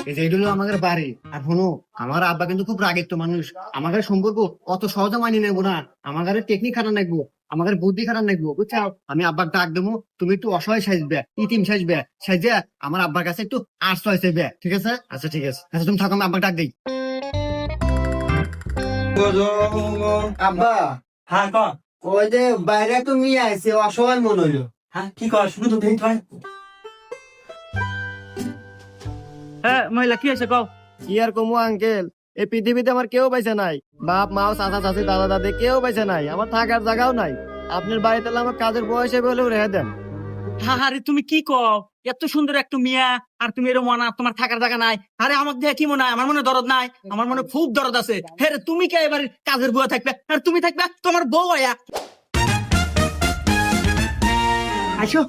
এই যে এটা হলো আমাদের বাড়ি। আর শোনো, আমার আব্বা কিন্তু খুব রাগের তো মানুষ। আমাদের সম্পর্ক অত সহজে মানি নেবো না। আমাদের টেকনিক খারাপ নাকবো, আমাদের বুদ্ধি খারাপ নাকবো, বুঝছো? আমি আব্বার ডাক দেবো, তুমি একটু অসহায় সাজবে, ইতিম সাজবে, সাজে আমার আব্বার কাছে একটু আশ্রয় চাইবে, ঠিক আছে? আচ্ছা ঠিক আছে, আচ্ছা তুমি থাকো, আমি আব্বার ডাক দিই। আব্বা, হ্যাঁ ক ওই যে বাইরে তুমি আইছে, অসহায় মনে হইলো। হ্যাঁ কি কর শুধু তো দেখতে হয়। হ্যাঁ মহিলা কি আছে কও। কি আর কমু আঙ্কেল, এই পৃথিবীতে আমার কেউ পাইছে নাই। বাপ মা চাচা চাচি দাদা দাদি কেউ পাইছে নাই, আমার থাকার জায়গাও নাই। আপনার বাড়িতে এলে আমার কাজের বয়স হলেও রেখে দেন। আরে তুমি কি কও, এত সুন্দর একটা মিয়া আর তুমি এরকম মনে তোমার থাকার জায়গা নাই। আরে আমার দেয়া কি মনে হয়, আমার মনে দরদ নাই, আমার মনে খুব দরদ আছে। হ্যাঁ রে, তুমি কে এবার কাজের বুয়া থাকবে আর তুমি থাকবে তোমার বউ আয়া। আইসো